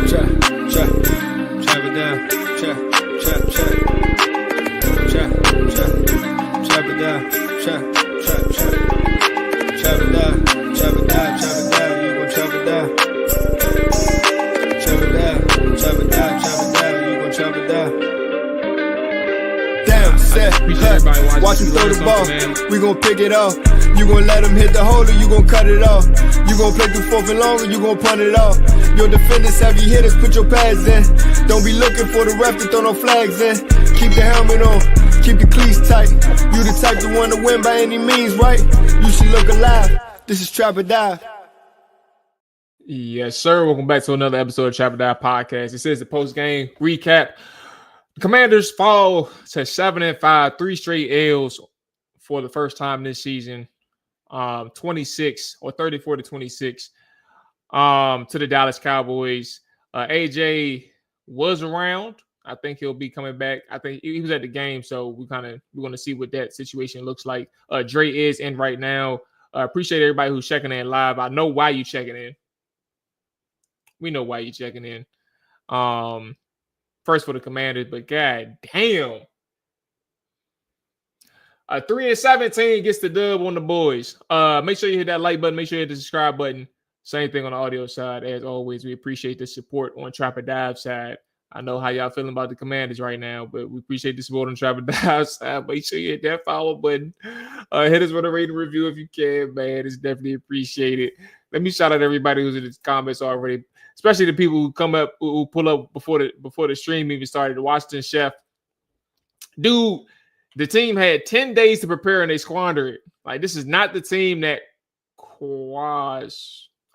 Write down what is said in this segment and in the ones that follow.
Chop it down. Chop it down. Chop it down. You gon' chop it down. Chop it down. You gon' chop it down. Damn, set. Watch him throw the ball. We gon' pick it off. You gon' let him hit the hole or you gon' cut it off. You gon' play through fourth and long or you gon' punt it off. Your defenders, heavy hitters, put your pads in. Don't be looking for the ref to throw no flags in. Keep the helmet on, keep the cleats tight. You the type to want to win by any means, right? You should look alive. This is Trap or Die. Yes, sir. Welcome back to another episode of Trap or Die Podcast. This is the post-game recap. The Commanders fall to 7-5, 3 straight L's for the first time this season. 26 or 34-26 to the Dallas Cowboys. AJ was around. I think he'll be coming back. I think he was at the game, so we're going to see what that situation looks like. Dre is in right now. Appreciate everybody who's checking in live. I know why you checking in. We know why you checking in. First for the Commanders, but god damn. 3-17 gets the dub on the boys. Make sure you hit that like button. Make sure you hit the subscribe button. Same thing on the audio side. As always, we appreciate the support on Trap or Dive side. I know how y'all feeling about the Commanders right now, but we appreciate the support on Trap or Dive side. Make sure you hit that follow button. Hit us with a rating review if you can, man. It's definitely appreciated. Let me shout out everybody who's in the comments already, especially the people who come up, who pull up before the stream even started. The Washington Chef. Dude, the team had 10 days to prepare and they squandered it. Like, this is not the team that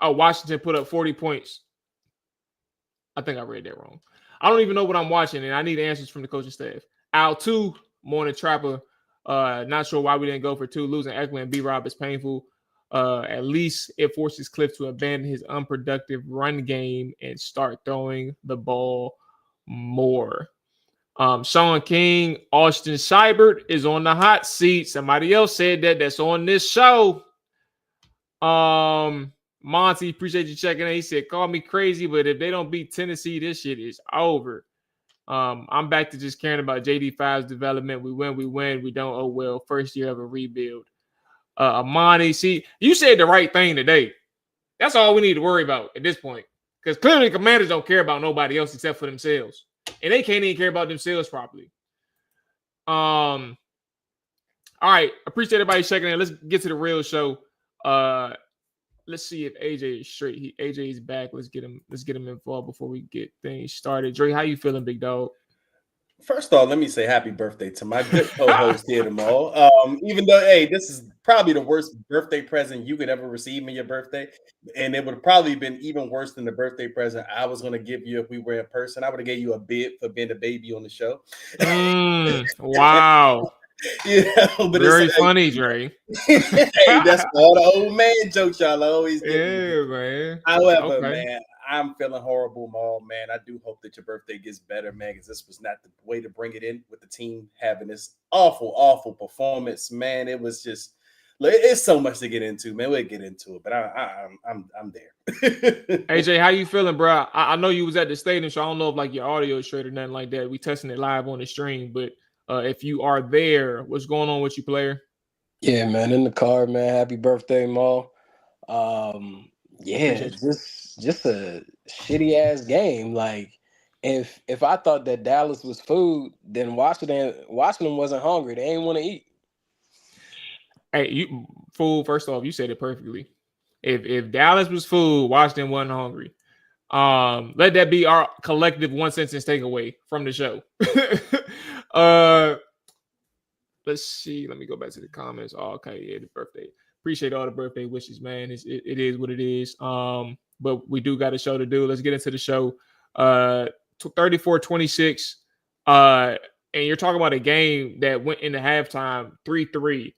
Washington put up 40 points. I think I read that wrong. I don't even know what I'm watching, and I need answers from the coaching staff. Al 2, Morning Trapper. Not sure why we didn't go for 2. Losing Eckler and B-Rob is painful. At least it forces Cliff to abandon his unproductive run game and start throwing the ball more. Sean King, Austin Seibert is on the hot seat. Somebody else said that's on this show. Monty, appreciate you checking in. He said, call me crazy, but if they don't beat Tennessee, this shit is over. I'm back to just caring about JD5's development. We win. We don't. Oh, well, first year of a rebuild. Amani, see, you said the right thing today. That's all we need to worry about at this point. Because clearly the Commanders don't care about nobody else except for themselves. And they can't even care about themselves properly. All right. Appreciate everybody checking in. Let's get to the real show. Let's see if AJ is straight. AJ is back. Let's get him involved before we get things started. Dre, how you feeling, big dog? First off, let me say happy birthday to my good co-host here tomorrow. Even though, hey, this is probably the worst birthday present you could ever receive in your birthday. And it would have probably been even worse than the birthday present I was going to give you if we were in person. I would have gave you a bid for being a baby on the show. Wow. But very funny, Dre. Hey, that's all the old man jokes y'all always give. Yeah, man. However, man, I'm feeling horrible, Mual, man. I do hope that your birthday gets better, man, because this was not the way to bring it in with the team having this awful performance, man. It was just, it's so much to get into, man. We'll get into it, but I'm there. AJ, how you feeling, bro? I know you was at the stadium, so I don't know if like your audio is straight or nothing like that. We testing it live on the stream, but if you are there, what's going on with you, player? Yeah, man, in the car, man. Happy birthday, Mual. Yeah, just a shitty ass game. Like, if I thought that Dallas was food, then Washington wasn't hungry. They ain't want to eat. Hey, you fool. First off, you said it perfectly. If Dallas was food, Washington wasn't hungry. Let that be our collective one sentence takeaway from the show. Let's see. Let me go back to the comments. Oh, okay, yeah, the birthday. Appreciate all the birthday wishes, man. It is what it is. But we do got a show to do. Let's get into the show. 34-26. And you're talking about a game that went into halftime 3-3.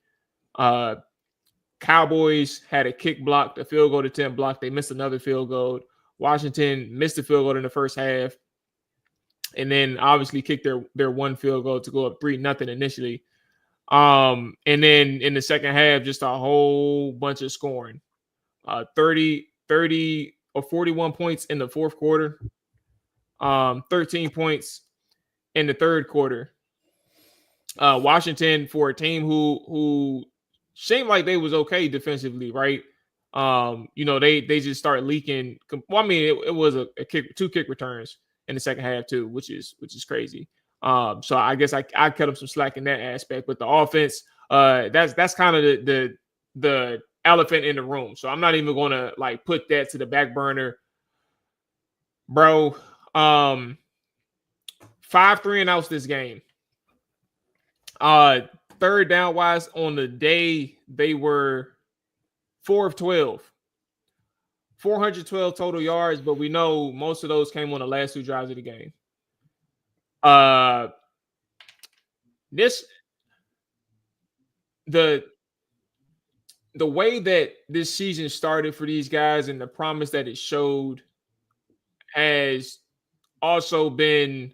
Cowboys had a kick blocked, a field goal attempt blocked. They missed another field goal. Washington missed the field goal in the first half. And then obviously kicked their one field goal to go up 3-0 initially. And then in the second half, just a whole bunch of scoring. 30 or 41 points in the fourth quarter. 13 points in the third quarter. Washington, for a team who seemed like they was okay defensively, right? They just start leaking. Well, I mean, it was a kick, 2 kick returns in the second half too, which is crazy. So I guess I cut them some slack in that aspect. But the offense, that's kind of the elephant in the room. So I'm not even going to like put that to the back burner, bro. 5 3-and-outs this game. Third down wise on the day, they were 4 of 12, 412 total yards, but we know most of those came on the last 2 drives of the game. The way that this season started for these guys and the promise that it showed has also been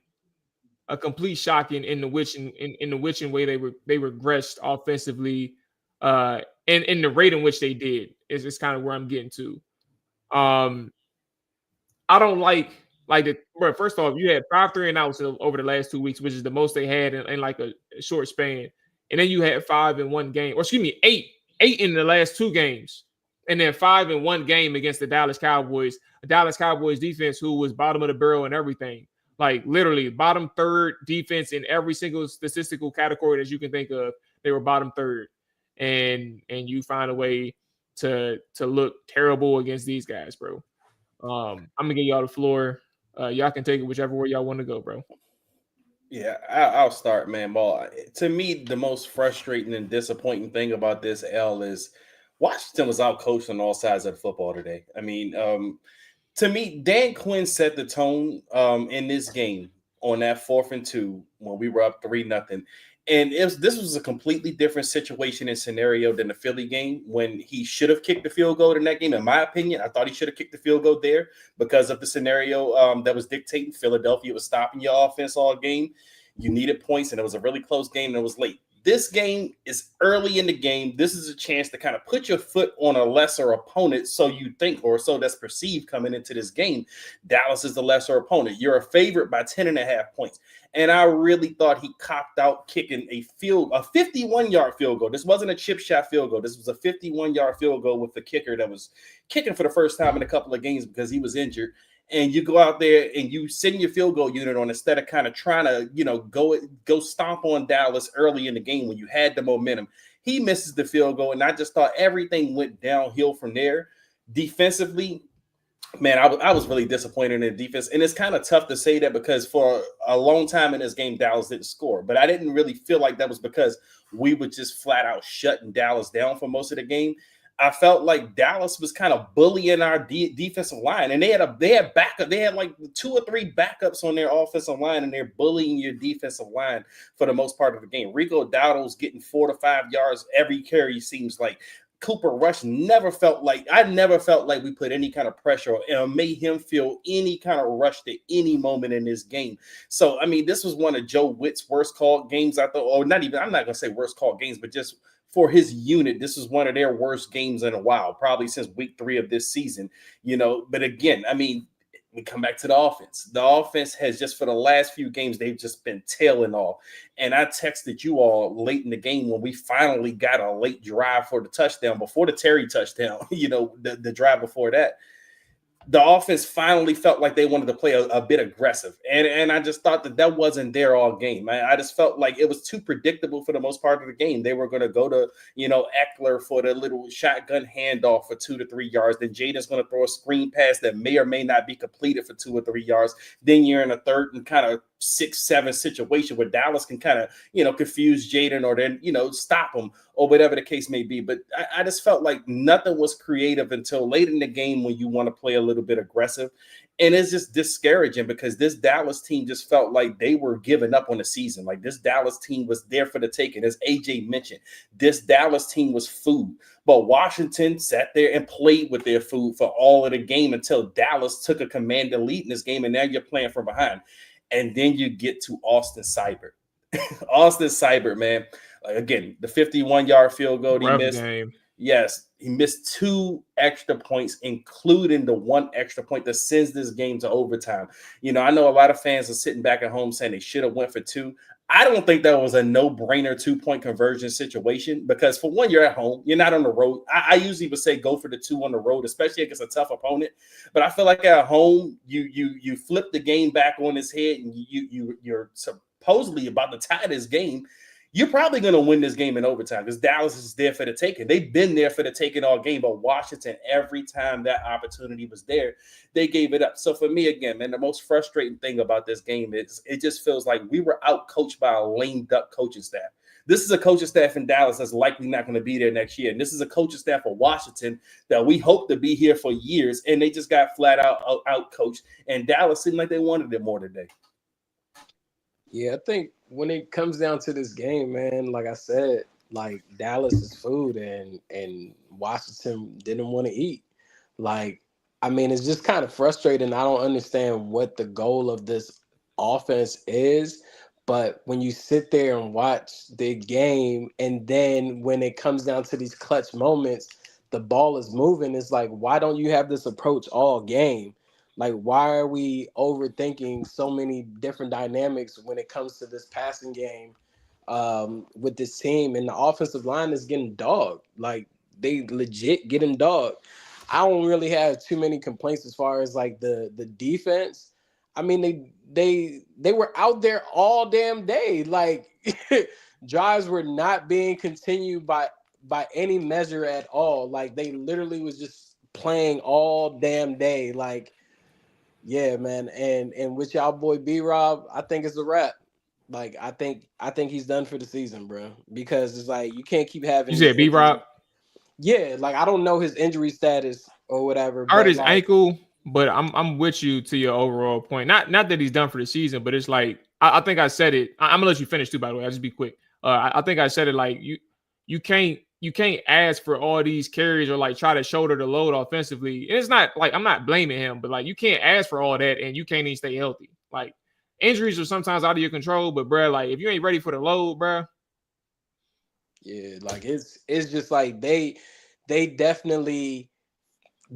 a complete shock in the witching way they regressed offensively, and in the rate in which they did is kind of where I'm getting to. I don't like the. Bro, first off, you had 5 3-and-outs over the last 2 weeks, which is the most they had in like a short span, and then you had 5 in one game, or excuse me, 8 in the last 2 games, and then 5 in one game against the Dallas Cowboys. The Dallas Cowboys defense, who was bottom of the barrel and everything. Like literally bottom third defense in every single statistical category that you can think of. They were bottom third, and you find a way to look terrible against these guys, bro. I'm gonna give y'all the floor. Y'all can take it whichever way y'all want to go, bro. Yeah, I'll start, man. Ball. To me, the most frustrating and disappointing thing about this L is Washington was outcoached on all sides of the football today. I mean, to me, Dan Quinn set the tone in this game on that 4th and 2 when we were up 3-0. And this was a completely different situation and scenario than the Philly game when he should have kicked the field goal in that game. In my opinion, I thought he should have kicked the field goal there because of the scenario that was dictating. Philadelphia was stopping your offense all game. You needed points, and it was a really close game, and it was late. This game is early in the game. This is a chance to kind of put your foot on a lesser opponent, so you think, or so that's perceived coming into this game. Dallas is the lesser opponent. You're a favorite by 10.5 points. And I really thought he copped out kicking a 51-yard field goal. This wasn't a chip shot field goal. This was a 51-yard field goal with the kicker that was kicking for the first time in a couple of games because he was injured. And you go out there and you send your field goal unit on instead of kind of trying to, go stomp on Dallas early in the game when you had the momentum. He misses the field goal, and I just thought everything went downhill from there. Defensively, man, I was really disappointed in the defense. And it's kind of tough to say that because for a long time in this game, Dallas didn't score. But I didn't really feel like that was because we were just flat out shutting Dallas down for most of the game. I felt like Dallas was kind of bullying our defensive line, and they had backup. They had like 2 or 3 backups on their offensive line, and they're bullying your defensive line for the most part of the game. Rico Dowdle's getting 4 to 5 yards every carry. Seems like Cooper Rush never felt like we put any kind of pressure or made him feel any kind of rush at any moment in this game. So I mean, this was one of Joe Witt's worst called games. I thought, or not even. I'm not gonna say worst called games, but just for his unit, this was one of their worst games in a while, probably since week 3 of this season, But again, I mean, we come back to the offense. The offense has just for the last few games, they've just been tailing off. And I texted you all late in the game when we finally got a late drive for the touchdown before the Terry touchdown, the drive before that. The offense finally felt like they wanted to play a bit aggressive. And I just thought that wasn't there all game. I just felt like it was too predictable for the most part of the game. They were going to go to, Eckler for the little shotgun handoff for 2 to 3 yards. Then Jaden's going to throw a screen pass that may or may not be completed for 2 or 3 yards. Then you're in a third and kind of 6-7 situation where Dallas can kind of, confuse Jaden or then, stop him or whatever the case may be. But I just felt like nothing was creative until late in the game when you want to play a little bit aggressive. And it's just discouraging because this Dallas team just felt like they were giving up on the season. Like this Dallas team was there for the taking. As AJ mentioned, this Dallas team was food. But Washington sat there and played with their food for all of the game until Dallas took a commanding lead in this game. And now you're playing from behind. And then you get to Austin Seibert. Austin Seibert, man. Again, the 51-yard field goal he missed. Game. Yes, he missed 2 extra points, including the 1 extra point that sends this game to overtime. I know a lot of fans are sitting back at home saying they should have went for 2. I don't think that was a no-brainer 2-point conversion situation because, for one, you're at home. You're not on the road. I usually would say go for the 2 on the road, especially against a tough opponent. But I feel like at home, you flip the game back on its head, and you're supposedly about to tie this game. You're probably going to win this game in overtime because Dallas is there for the taking. They've been there for the taking all game, but Washington, every time that opportunity was there, they gave it up. So for me, again, man, the most frustrating thing about this game is it just feels like we were out-coached by a lame duck coaching staff. This is a coaching staff in Dallas that's likely not going to be there next year. And this is a coaching staff for Washington that we hope to be here for years, and they just got flat out coached. And Dallas seemed like they wanted it more today. Yeah, I think when it comes down to this game, man, like I said, like Dallas is food and Washington didn't want to eat. Like, I mean, it's just kind of frustrating. I don't understand what the goal of this offense is, but when you sit there and watch the game, and then when it comes down to these clutch moments, the ball is moving. It's like, why don't you have this approach all game? Like, why are we overthinking so many different dynamics when it comes to this passing game with this team? And the offensive line is getting dogged. Like, they legit getting dogged. I don't really have too many complaints as far as like the defense. I mean, they were out there all damn day. Like, drives were not being continued by any measure at all. Like, they literally was just playing all damn day. Like, yeah, man, and with y'all boy B-Rob, I think it's a wrap. Like, I think he's done for the season, bro. Because it's like you can't keep having. You said B-Rob? Yeah, like I don't know his injury status or whatever. Hurt his like, ankle, but I'm with you to your overall point. Not that he's done for the season, but it's like I think I said it. I'm gonna let you finish too. By the way, I'll just be quick. I think I said it like you can't ask for all these carries or like try to shoulder the load offensively. And it's not like I'm not blaming him, but like you can't ask for all that and you can't even stay healthy. Like injuries are sometimes out of your control, but bro, like if you ain't ready for the load, bro. Yeah, like it's just like they definitely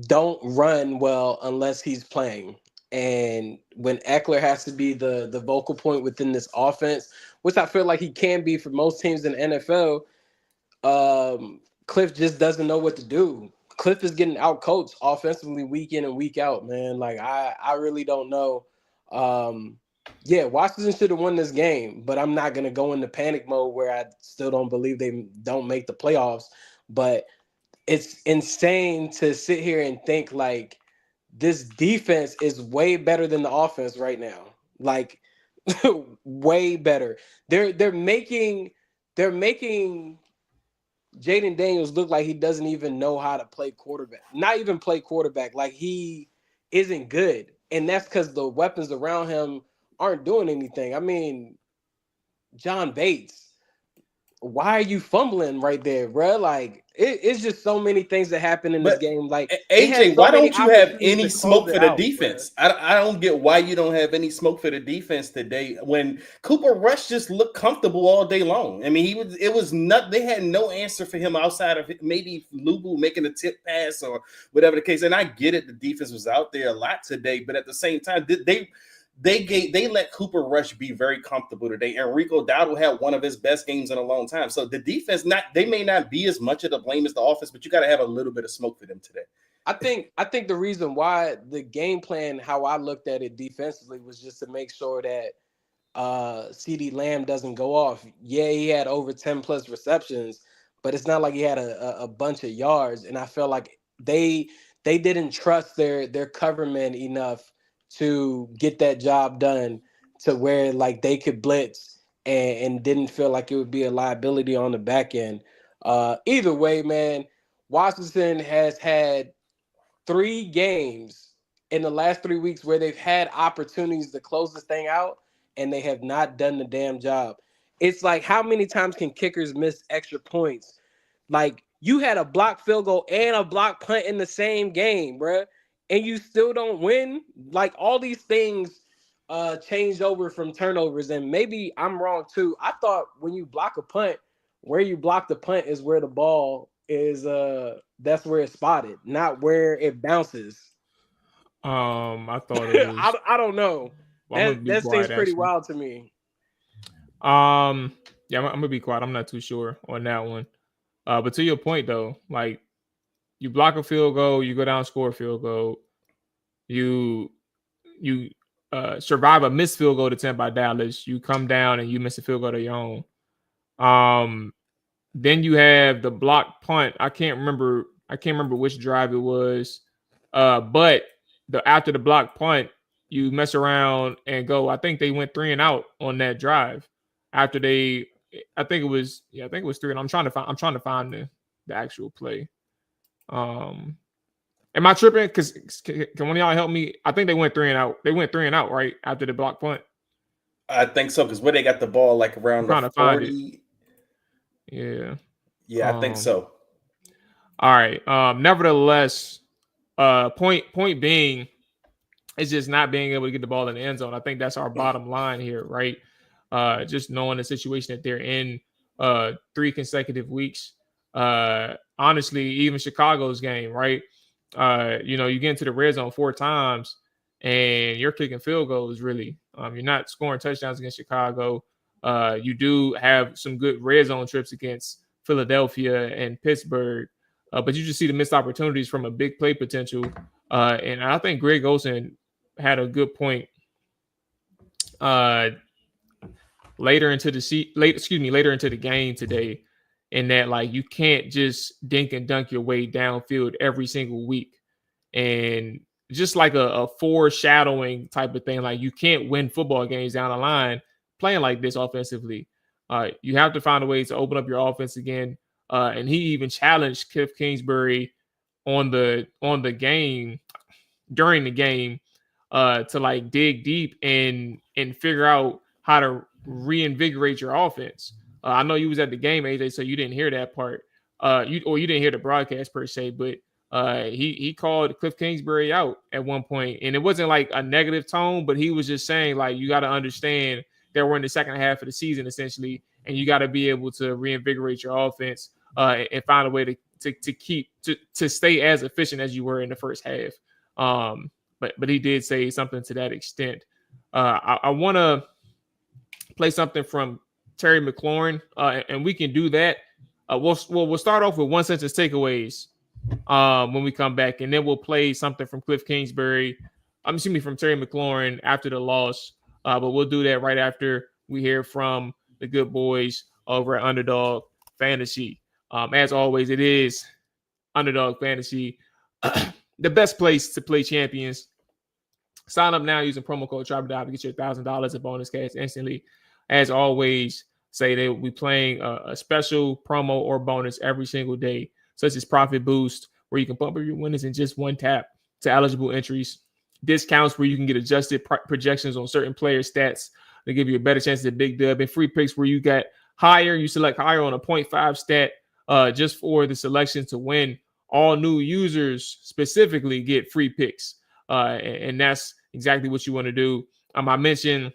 don't run well unless he's playing. And when Eckler has to be the vocal point within this offense, which I feel like he can be for most teams in the NFL, Cliff just doesn't know what to do. Cliff is getting out-coached offensively week in and week out, man. Like, I really don't know. Yeah, Washington should have won this game, but I'm not going to go into panic mode where I still don't believe they don't make the playoffs. But it's insane to sit here and think, like, this defense is way better than the offense right now. Like, way better. They're making Jaden Daniels look like he doesn't even know how to play quarterback. Not even play quarterback. Like, he isn't good. And that's because the weapons around him aren't doing anything. I mean, John Bates, why are you fumbling right there, bro? Like, it's just so many things that happen in this game. Like, AJ, why don't you have any smoke for the out, defense? I don't get why you don't have any smoke for the defense today when Cooper Rush just looked comfortable all day long. I mean, they had no answer for him outside of maybe Lubu making a tip pass or whatever the case. And I get it, the defense was out there a lot today, but at the same time, they let Cooper Rush be very comfortable today. And Rico Dowdle had one of his best games in a long time. So the defense, they may not be as much of the blame as the offense, but you got to have a little bit of smoke for them today. I think the reason why the game plan, how I looked at it defensively, was just to make sure that CeeDee Lamb doesn't go off. Yeah, he had over 10 plus receptions, but it's not like he had a bunch of yards. And I felt like they didn't trust their coverman enough to get that job done to where like they could blitz and didn't feel like it would be a liability on the back end. Either way, man, Washington has had 3 games in the last 3 weeks where they've had opportunities to close this thing out and they have not done the damn job. It's like, how many times can kickers miss extra points? Like, you had a blocked field goal and a blocked punt in the same game, bruh. And you still don't win. Like, all these things changed over from turnovers. And maybe I'm wrong too. I thought when you block a punt, where you block the punt is where the ball is that's where it's spotted, not where it bounces. I thought it was. I don't know. Well, That seems pretty wild to me. Yeah, I'm gonna be quiet. I'm not too sure on that one. But to your point though, like you block a field goal, you go down, score a field goal, you survive a missed field goal attempt by Dallas, you come down and you miss a field goal of your own. Then you have the block punt. I can't remember which drive it was. But after the block punt, you mess around and go. I think they went 3 and out on that drive. After I think it was 3 and I'm trying to find the actual play. Am I tripping? Because can one of y'all help me? I think they went 3 and out. They went 3 and out right after the block punt. I think so, because where they got the ball like around the 40. Yeah. Yeah, I think so. All right. Nevertheless, point being, it's just not being able to get the ball in the end zone. I think that's our bottom line here, right? Just knowing the situation that they're in 3 consecutive weeks. Honestly, even Chicago's game, right? You get into the red zone 4 times and you're kicking field goals, really. You're not scoring touchdowns against Chicago. You do have some good red zone trips against Philadelphia and Pittsburgh, but you just see the missed opportunities from a big play potential. And I think Greg Olsen had a good point later into the game today, in that like you can't just dink and dunk your way downfield every single week, and just like a foreshadowing type of thing. Like you can't win football games down the line playing like this offensively. You have to find a way to open up your offense again. And he even challenged Cliff Kingsbury on the game during the game to like dig deep and figure out how to reinvigorate your offense. I know you was at the game, AJ, so you didn't hear that part. You didn't hear the broadcast per se, but he called Cliff Kingsbury out at one point, and it wasn't like a negative tone, but he was just saying like you got to understand that we're in the second half of the season essentially, and you got to be able to reinvigorate your offense and find a way to stay as efficient as you were in the first half. But he did say something to that extent. I want to play something from Terry McLaurin, and we can do that. We'll start off with one sentence takeaways when we come back, and then we'll play something from Cliff Kingsbury. From Terry McLaurin after the loss. But we'll do that right after we hear from the good boys over at Underdog Fantasy. As always, it is Underdog Fantasy, the best place to play champions. Sign up now using promo code TRIBEDIVE to get your $1,000 in bonus cash instantly. As always, say they will be playing a special promo or bonus every single day, such as Profit Boost, where you can bump up your winners in just one tap, to eligible entries, discounts where you can get adjusted projections on certain player stats to give you a better chance at a big dub, and free picks where you select higher on a 0.5 stat just for the selection to win. All new users specifically get free picks, and that's exactly what you want to do. I mentioned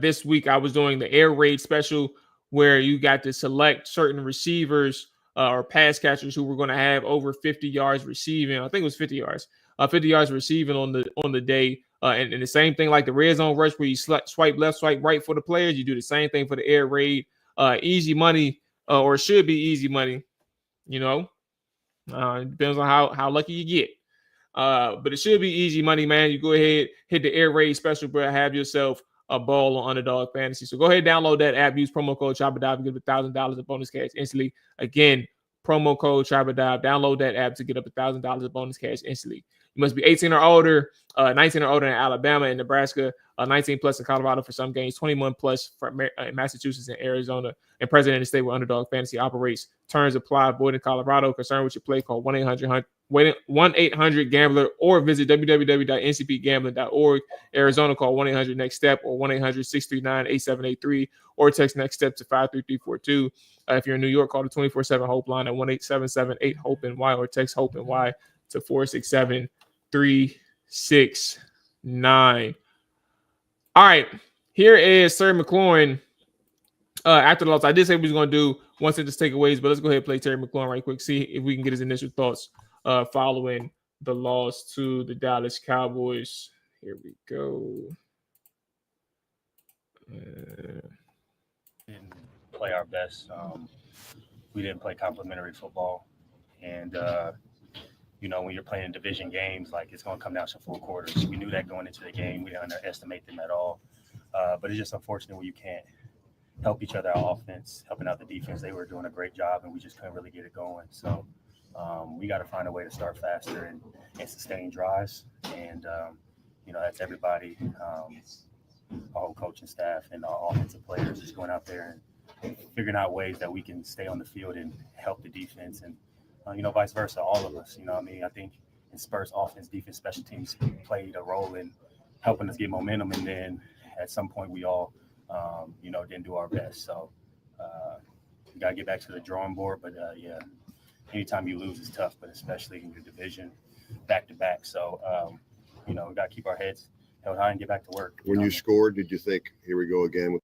this week I was doing the air raid special where you got to select certain receivers or pass catchers who were going to have over 50 yards receiving. I think it was 50 yards. 50 yards receiving on the day. And the same thing like the red zone rush where you swipe left, swipe right for the players. You do the same thing for the air raid. Easy money, or should be easy money. It depends on how lucky you get. But it should be easy money, man. You go ahead, hit the air raid special, bro. Have yourself a ball on Underdog Fantasy. So go ahead, download that app. Use promo code TRIBEDIVE and get $1,000 in bonus cash instantly. Again, promo code TRIBEDIVE. Download that app to get up $1,000 in bonus cash instantly. You must be 18 or older, 19 or older in Alabama and Nebraska, 19 plus in Colorado for some games, 21 plus for Massachusetts and Arizona, and present in the state where Underdog Fantasy operates. Terms apply. Void in Colorado. Concerned with your play, call 1-800-GAMBLER or visit www.ncpgambling.org. Arizona, call 1-800-NEXT-STEP or 1-800-639-8783 or text NEXT STEP to 53342. If you're in New York, call the 24/7 Hope line at 1-877-8-HOPE-NY or text HOPE-NY to 467-369. All right, here is Sir McLaurin after the loss. I did say we was going to do one sentence takeaways, but let's go ahead and play Terry McLaurin right quick, see if we can get his initial thoughts following the loss to the Dallas Cowboys. Here we go. Didn't play our best. We didn't play complimentary football. And, when you're playing division games, like it's going to come down to 4 quarters. We knew that going into the game. We didn't underestimate them at all. But it's just unfortunate when you can't help each other out offense, helping out the defense. They were doing a great job, and we just couldn't really get it going. So we got to find a way to start faster and sustain drives. And, that's everybody, our whole coaching staff and our offensive players just going out there and figuring out ways that we can stay on the field and help the defense and, vice versa, all of us. I think in Spurs, offense, defense, special teams played a role in helping us get momentum. And then at some point we all, didn't do our best. So we got to get back to the drawing board. But, anytime you lose is tough, but especially in your division back-to-back. So, we got to keep our heads held high and get back to work. When you scored, did you think, here we go again?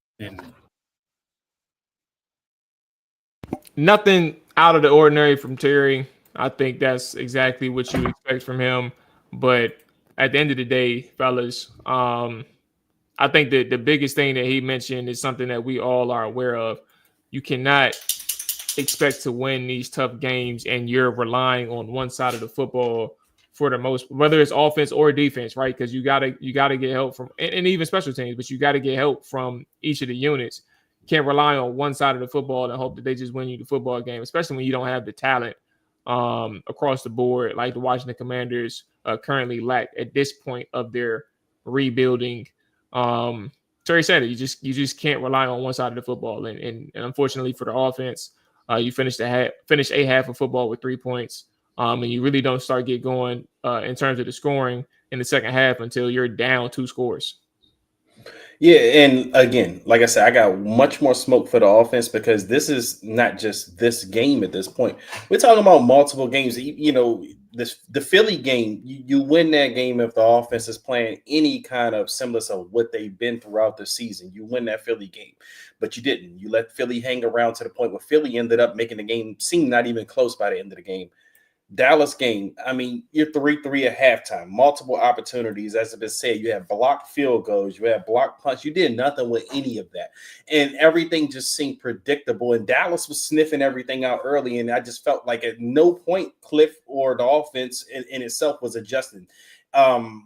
Nothing out of the ordinary from Terry. I think that's exactly what you expect from him. But at the end of the day, fellas, I think that the biggest thing that he mentioned is something that we all are aware of. You cannot expect to win these tough games and you're relying on one side of the football for the most, whether it's offense or defense, right? Because you gotta get help from, and even special teams, but you got to get help from each of the units. You can't rely on one side of the football and hope that they just win you the football game, especially when you don't have the talent across the board like the Washington Commanders currently lack at this point of their rebuilding. Terry said it. You just can't rely on one side of the football, and unfortunately for the offense, you finish a half of football with 3 points. And you really don't start get going in terms of the scoring in the second half until you're down 2 scores. Yeah, and again, like I said, I got much more smoke for the offense because this is not just this game at this point. We're talking about multiple games. The Philly game, you win that game if the offense is playing any kind of semblance of what they've been throughout the season. You win that Philly game, but you didn't. You let Philly hang around to the point where Philly ended up making the game seem not even close by the end of the game. Dallas game, I mean, you're 3-3 at halftime, multiple opportunities. As I've been said, you have blocked field goals, you have blocked punts. You did nothing with any of that. And everything just seemed predictable. And Dallas was sniffing everything out early. And I just felt like at no point Cliff or the offense in itself was adjusting.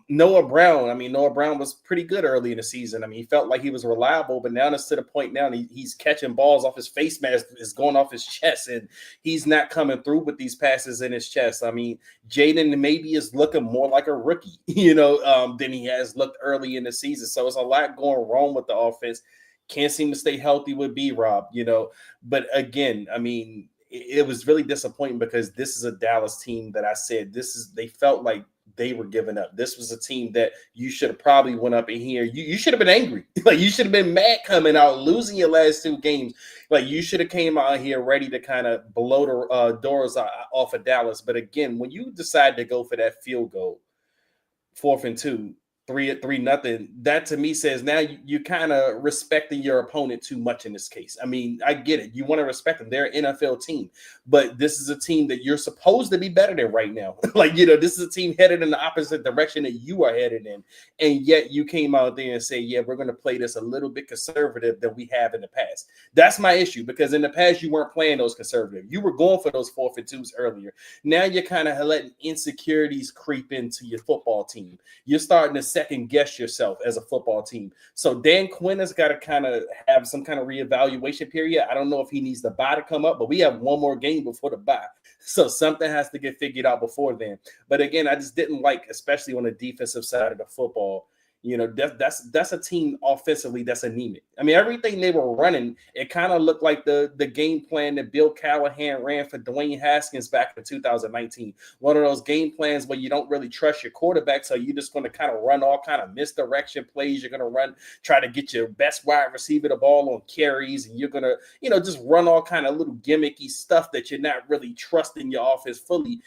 Noah Brown was pretty good early in the season. I mean, he felt like he was reliable, but now it's to the point now he's catching balls off his face mask, is going off his chest, and he's not coming through with these passes in his chest. I mean, Jaden maybe is looking more like a rookie, than he has looked early in the season. So it's a lot going wrong with the offense. Can't seem to stay healthy with B-Rob, But again, I mean, it was really disappointing because this is a Dallas team that I said they felt like they were giving up. This was a team that you should have probably went up in here. You should have been angry. Like, you should have been mad coming out, losing your last 2 games. Like, you should have came out here ready to kind of blow the doors off of Dallas. But again, when you decide to go for that field goal, 4th and 2, 3-0, that to me says now you kind of respecting your opponent too much in this case. I mean, I get it. You want to respect them. They're an NFL team, but this is a team that you're supposed to be better than right now. This is a team headed in the opposite direction that you are headed in. And yet you came out there and say, yeah, we're going to play this a little bit conservative than we have in the past. That's my issue, because in the past you weren't playing those conservative. You were going for those 4th and 2s earlier. Now you're kind of letting insecurities creep into your football team. You're starting to second guess yourself as a football team. So Dan Quinn has got to kind of have some kind of reevaluation period. I don't know if he needs the bye to come up, but we have one more game before the bye. So something has to get figured out before then. But again, I just didn't like, especially on the defensive side of the football, that's a team offensively that's anemic. I mean, everything they were running, it kind of looked like the game plan that Bill Callahan ran for Dwayne Haskins back in 2019. One of those game plans where you don't really trust your quarterback, so you're just going to kind of run all kind of misdirection plays. You're going to try to get your best wide receiver the ball on carries, and you're going to, just run all kind of little gimmicky stuff that you're not really trusting your offense fully.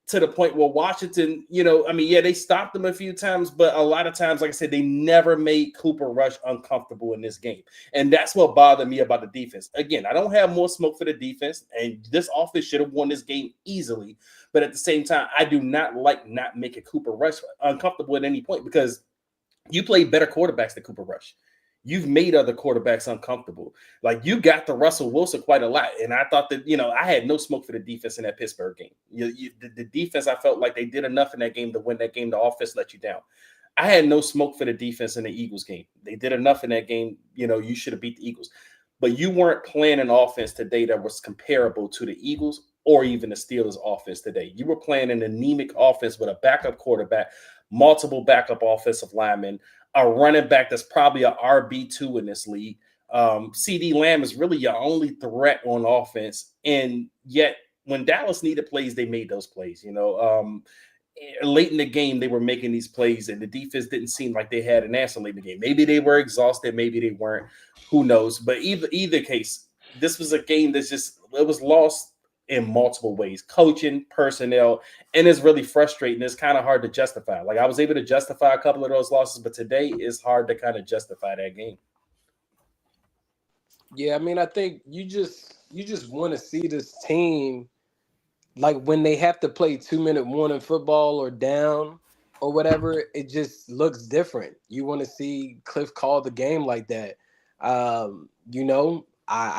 to the point where Washington, they stopped them a few times, but a lot of times, like I said, they never made Cooper Rush uncomfortable in this game. And that's what bothered me about the defense. Again, I don't have more smoke for the defense, and this offense should have won this game easily. But at the same time, I do not like not making Cooper Rush uncomfortable at any point, because you play better quarterbacks than Cooper Rush. You've made other quarterbacks uncomfortable. Like, you got the Russell Wilson quite a lot. And I thought that, I had no smoke for the defense in that Pittsburgh game. The defense, I felt like they did enough in that game to win that game. The offense let you down. I had no smoke for the defense in the Eagles game. They did enough in that game. You should have beat the Eagles. But you weren't playing an offense today that was comparable to the Eagles or even the Steelers offense today. You were playing an anemic offense with a backup quarterback, multiple backup offensive linemen, a running back that's probably a RB2 in this league. CD Lamb is really your only threat on offense. And yet when Dallas needed plays, they made those plays. Late in the game, they were making these plays, and the defense didn't seem like they had an answer late in the game. Maybe they were exhausted. Maybe they weren't. Who knows? But either case, this was a game it was lost in multiple ways, coaching, personnel, and it's really frustrating. It's kind of hard to justify. Like, I was able to justify a couple of those losses, but today it's hard to kind of justify that game. Yeah, I mean, I think you just want to see this team, like, when they have to play 2-minute warning football or down or whatever, it just looks different. You want to see Cliff call the game like that. I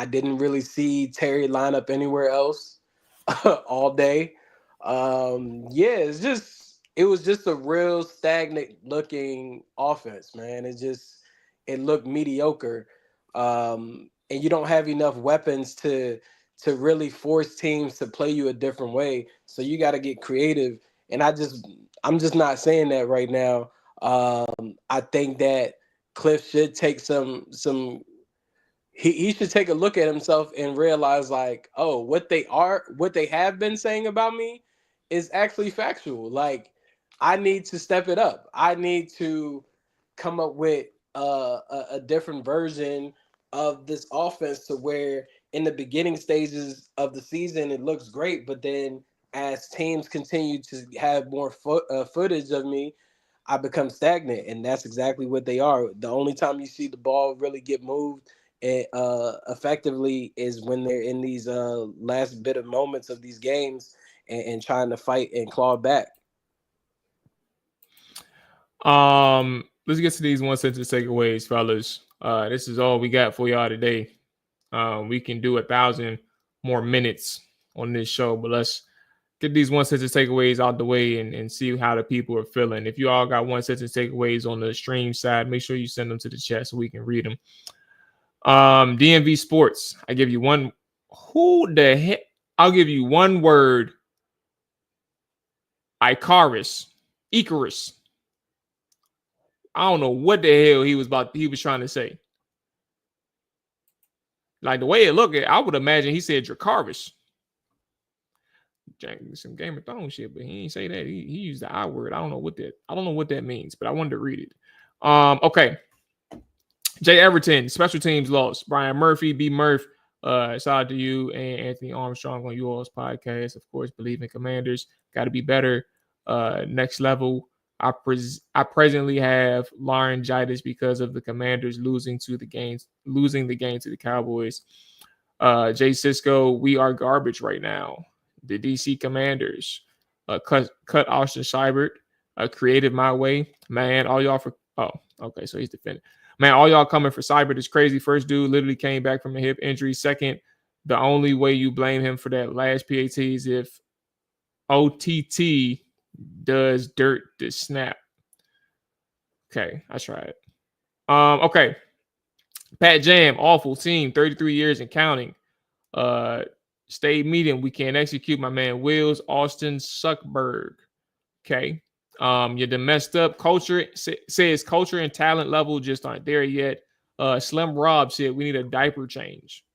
didn't really see Terry line up anywhere else all day. It was just a real stagnant looking offense, man. It looked mediocre. And you don't have enough weapons to really force teams to play you a different way. So you got to get creative. And I'm just not saying that right now. I think that Cliff should take he should take a look at himself and realize, like, oh, what they have been saying about me is actually factual. Like, I need to step it up. I need to come up with a different version of this offense, to where in the beginning stages of the season it looks great, but then as teams continue to have more footage of me, I become stagnant. And that's exactly what they are. The only time you see the ball really get moved effectively is when they're in these last bit of moments of these games and trying to fight and claw back. Let's get to these one sentence takeaways, fellas. This is all we got for y'all today. We can do 1,000 more minutes on this show, but let's get these one sentence takeaways out the way and see how the people are feeling. If you all got one sentence takeaways on the stream side, make sure you send them to the chat so we can read them. DMV Sports, I give you one. Who the heck? I'll give you one word. Icarus. I don't know what the hell he was trying to say. Like, the way it looked, I would imagine he said Dracarys. Some Game of Thrones shit, but he didn't say that. He used the I word. I don't know what that means, but I wanted to read it. Okay. Jay Everton, special teams loss. Brian Murphy, B. Murph. Shout out to you and Anthony Armstrong on you all's podcast. Of course, believe in Commanders. Got to be better. Next level. I presently have laryngitis because of the Commanders losing the game to the Cowboys. Jay Cisco, we are garbage right now. The DC Commanders cut Austin Seibert, created my way. Man, all y'all okay, so he's defending. Man, all y'all coming for Seibert is crazy. First dude literally came back from a hip injury. Second, the only way you blame him for that last PAT is if OTT does dirt to snap. Okay, I tried. Okay. Pat Jam, awful team, 33 years and counting. Stay medium. We can't execute. My man Wills, Austin Suckberg. Okay. You're the messed up culture. Says culture and talent level just aren't there yet. Slim Rob said we need a diaper change.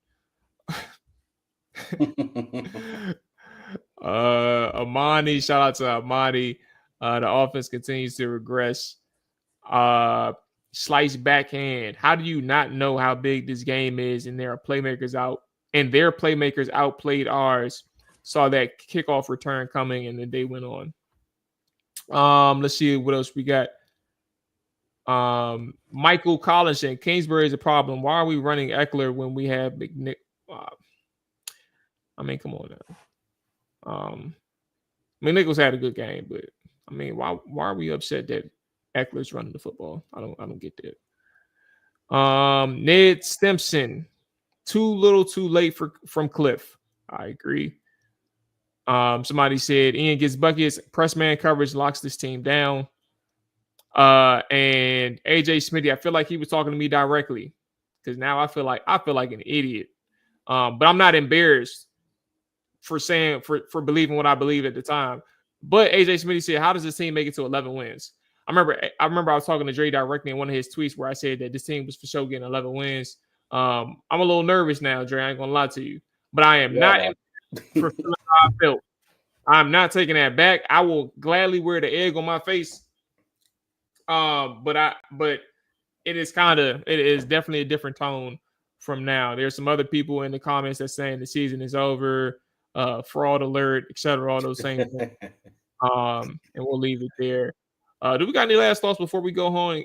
Amani, shout out to Amani. The offense continues to regress. Slice backhand. How do you not know how big this game is? And their playmakers outplayed ours. saw that kickoff return coming, and the day went on. Let's see what else we got. Michael Collins and Kingsbury is a problem. Why are we running Eckler when we have McNick? I mean, come on now. McNichols had a good game, but I mean, why are we upset that Eckler's running the football? I don't get that. Ned Stimson, too little, too late from Cliff. I agree. Somebody said Ian gets buckets, press man coverage locks this team down. And AJ Smitty, I feel like he was talking to me directly because now I feel like an idiot. But I'm not embarrassed for believing what I believed at the time. But AJ Smitty said, how does this team make it to 11 wins? I remember I was talking to Dre directly in one of his tweets where I said that this team was for sure getting 11 wins. I'm a little nervous now, Dre. I ain't gonna lie to you, but I am not for feeling how I felt. I'm not taking that back. I will gladly wear the egg on my face. But it is definitely a different tone from now. There's some other people in the comments that saying the season is over, fraud alert, etc. All those things. And we'll leave it there. Do we got any last thoughts before we go on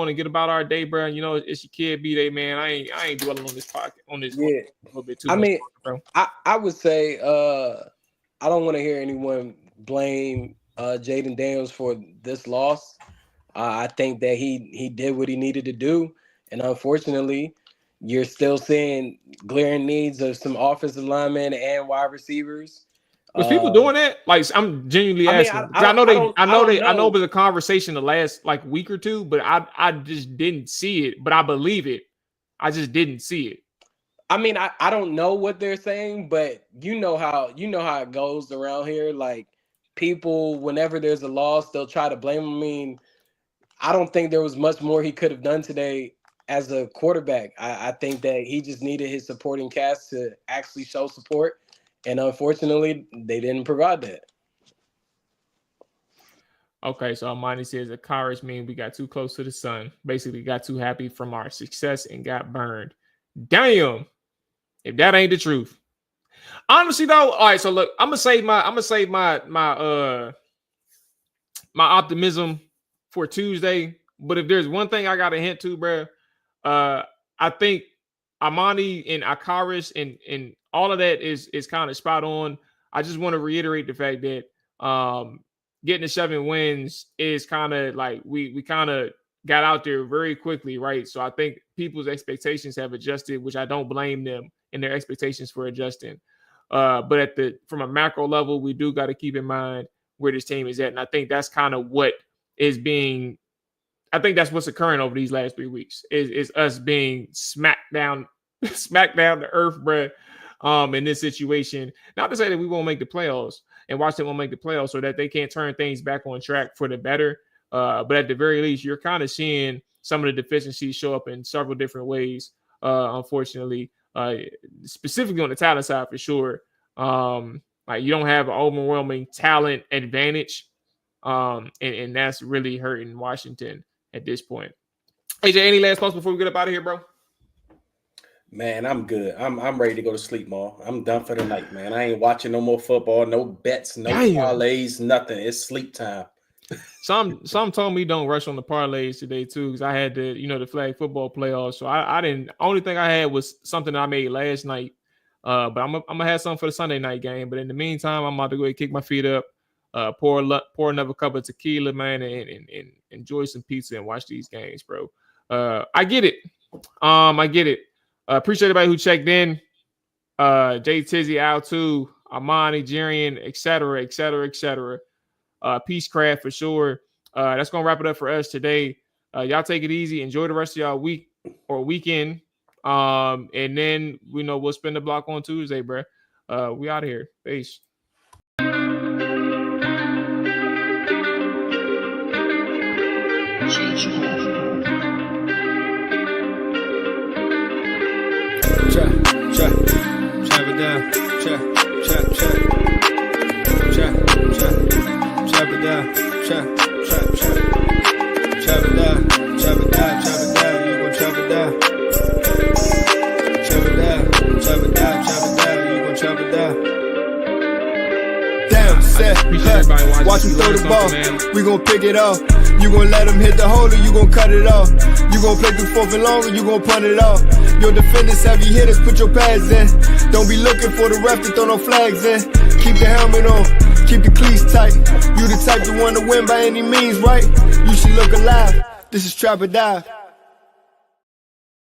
and get about our day, bro? You know, it's your kid B-Day, man. I ain't dwelling on this pocket on this a little bit too much. Mean, bro. I would say I don't want to hear anyone blame Jaden Daniels for this loss. I think that he did what he needed to do, and unfortunately, you're still seeing glaring needs of some offensive linemen and wide receivers. Was people doing that? Like, I'm genuinely asking. I know it was a conversation the last like week or two, but I just didn't see it. But I believe it. I just didn't see it. I mean, I don't know what they're saying, but you know how it goes around here. Like, people, whenever there's a loss, they'll try to blame him. I mean, I don't think there was much more he could have done today as a quarterback. I think that he just needed his supporting cast to actually show support. And unfortunately, they didn't provide that. Okay, so Armani says Akaris mean we got too close to the sun. Basically, got too happy from our success and got burned. Damn, if that ain't the truth. Honestly, though, all right. So look, I'm gonna save my optimism for Tuesday. But if there's one thing I got to hint to, bro, I think Amani and Akaris and all of that is kind of spot on. I just want to reiterate the fact that getting the 7 wins is kind of like we kind of got out there very quickly, right? So I think people's expectations have adjusted, which I don't blame them in their expectations for adjusting. But from a macro level, we do got to keep in mind where this team is at, and I think that's kind of what is being. I think that's what's occurring over these last 3 weeks is us being smacked down to earth, bro. In this situation, not to say that we won't make the playoffs and Washington won't make the playoffs so that they can't turn things back on track for the better. But at the very least, you're kind of seeing some of the deficiencies show up in several different ways. Unfortunately, specifically on the talent side for sure. Like you don't have an overwhelming talent advantage. And that's really hurting Washington at this point. AJ, any last thoughts before we get up out of here, bro? Man, I'm good. I'm ready to go to sleep, Mual. I'm done for the night, man. I ain't watching no more football, no bets, no parlays, nothing. It's sleep time. Some told me don't rush on the parlays today too, because I had the flag football playoffs. So I didn't. Only thing I had was something that I made last night. But I'm gonna have something for the Sunday night game. But in the meantime, I'm about to go ahead and kick my feet up, pour another cup of tequila, man, and enjoy some pizza and watch these games, bro. I get it. I get it. Appreciate everybody who checked in. Jay Tizzy, Al too, Amani, Jerian, etc. Peacecraft for sure. That's gonna wrap it up for us today. Y'all take it easy. Enjoy the rest of y'all week or weekend. And then we'll spin the block on Tuesday, bro. We out of here. Peace. Chop it down, chop it down, you gon' chop it down. Chop it down, you gon' chop it down. said, watch him throw the ball. We gon' pick it off. You gon' let him hit the hole or you gon' cut it off. You gon' play through 4th and long or you gon' punt it off. Your defenders heavy hitters, put your pads in. Don't be looking for the ref to throw no flags in. Keep the helmet on, keep the cleats tight. You the type to want to win by any means, right? You should look alive. This is Trap or Die.